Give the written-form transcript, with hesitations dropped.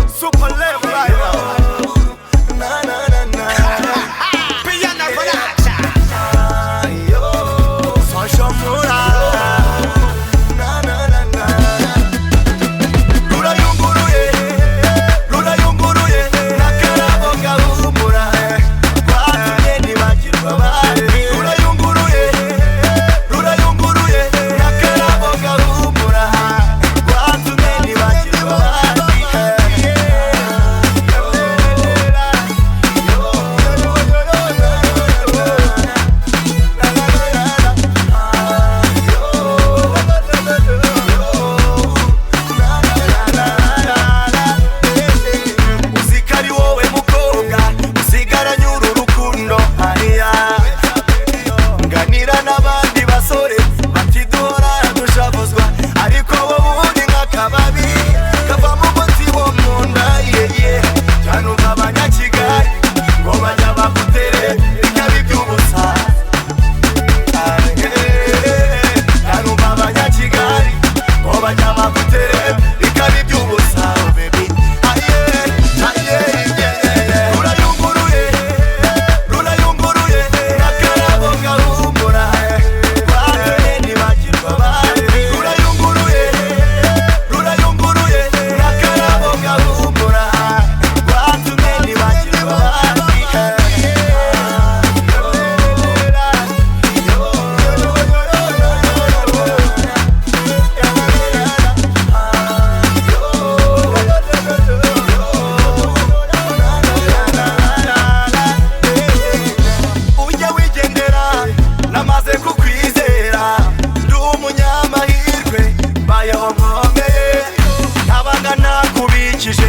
Super level right now. Na na na na. Piano Balacha. Social Mura. Na na na na. Lula yunguruye, lula yunguruye. Nakarabo kahumura. Kwatumye nibagirwa bari. Lula yunguruye, lula yunguruye. Nakarabo kahumura. Kwatumye nibagirwa bari. Uzikari wowe mukobwa usigaranye uru rukundo hariya nganira n'abandi basore bati duhora dushavuzwa ariko wowe ubundi nk'akababi kava mu mutsi wo mu nda yeye cyane uk'abanyakigali ngo bajya bagutere bikaba iby'ubusa cyane uk'abanyakigali ngo bajya bagutere bikaba iby'ubusa baby lula yunguruye, lula yunguruye, nakarabo kahumura, kwatumye nibagirwa bari. Lula yunguruye, lula yunguruye, nakarabo kahumura, kwatumye nibagirwa bari. Ujya wigendera namaze kukwizera ndi umunyamahirwe mbayeho nkomeye ntabanga nakubikije